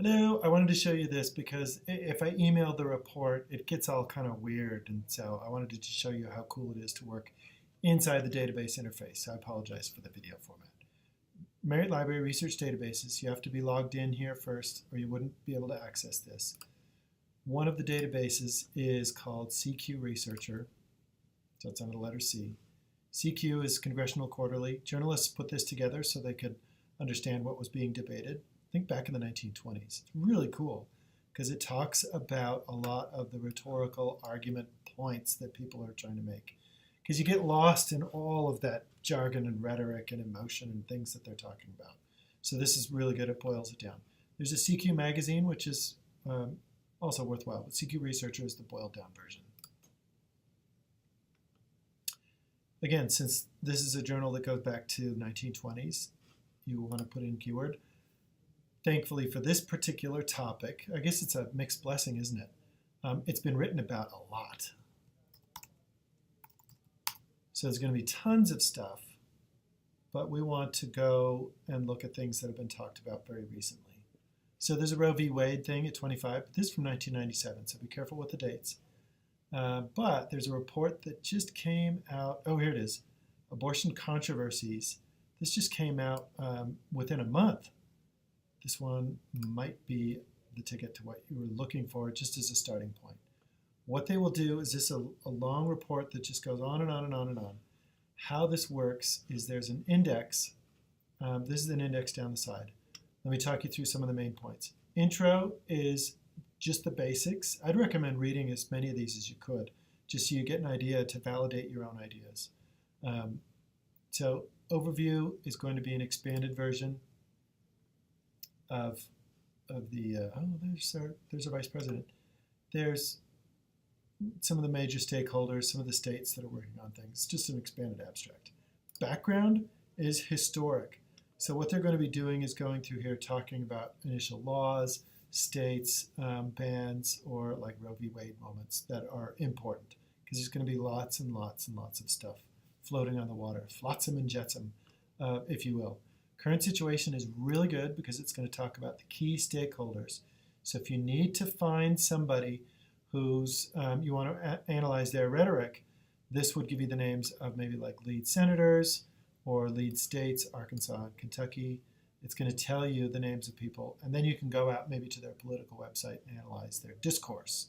Hello, I wanted to show you this because if I email the report, it gets all kind of weird. And so I wanted to show you how cool it is to work inside the database interface. So I apologize for the video format. Marriott Library Research Databases, you have to be logged in here first or you wouldn't be able to access this. One of the databases is called CQ Researcher. So it's under the letter C. CQ is Congressional Quarterly. Journalists put this together so they could understand what was being debated. Think back in the 1920s. It's really cool because it talks about a lot of the rhetorical argument points that people are trying to make. Because you get lost in all of that jargon and rhetoric and emotion and things that they're talking about. So this is really good. It boils it down. There's a CQ magazine, which is also worthwhile, but CQ Researcher is the boiled down version. Again, since this is a journal that goes back to 1920s, you want to put in keyword. Thankfully for this particular topic, I guess it's a mixed blessing, isn't it? It's been written about a lot. So there's going to be tons of stuff, but we want to go and look at things that have been talked about very recently. So there's a Roe v. Wade thing at 25, but this is from 1997, so be careful with the dates. But there's a report that just came out. Oh, here it is. Abortion controversies. This just came out within a month. This one might be the ticket to what you were looking for just as a starting point. What they will do is this a long report that just goes on and on and on and on. How this works is there's an index. This is an index down the side. Let me talk you through some of the main points. Intro is just the basics. I'd recommend reading as many of these as you could, just so you get an idea to validate your own ideas. So overview is going to be an expanded version of the, there's a vice president. There's some of the major stakeholders, some of the states that are working on things. It's just an expanded abstract. Background is historic. So what they're going to be doing is going through here talking about initial laws, states, bans, or like Roe v. Wade moments that are important. Because there's going to be lots and lots and lots of stuff floating on the water. Flotsam and jetsam, if you will. Current situation is really good because it's going to talk about the key stakeholders. So if you need to find somebody who's you want to analyze their rhetoric, this would give you the names of maybe like lead senators or lead states, Arkansas and Kentucky. It's going to tell you the names of people, and then you can go out maybe to their political website and analyze their discourse.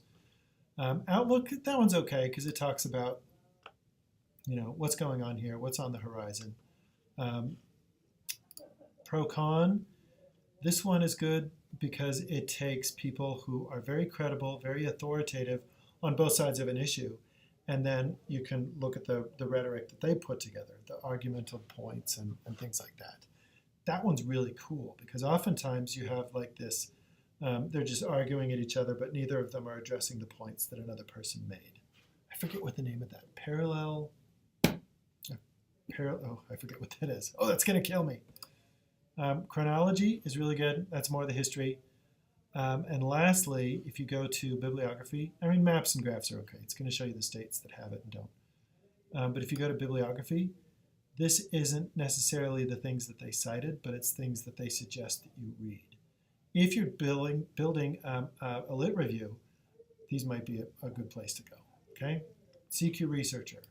Outlook, that one's okay because it talks about, you know, what's going on here, what's on the horizon. Pro-con, this one is good because it takes people who are very credible, very authoritative on both sides of an issue, and then you can look at the rhetoric that they put together, the argumental points and things like that. That one's really cool because oftentimes you have like this, they're just arguing at each other, but neither of them are addressing the points that another person made. I forget what the name of that, oh, I forget what that is. Oh, that's going to kill me. Chronology is really good. That's more the history. And lastly, if you go to bibliography, I mean, maps and graphs are okay. It's going to show you the states that have it and don't. But if you go to bibliography, this isn't necessarily the things that they cited, but it's things that they suggest that you read. If you're building a lit review, these might be a good place to go. Okay? CQ Researcher.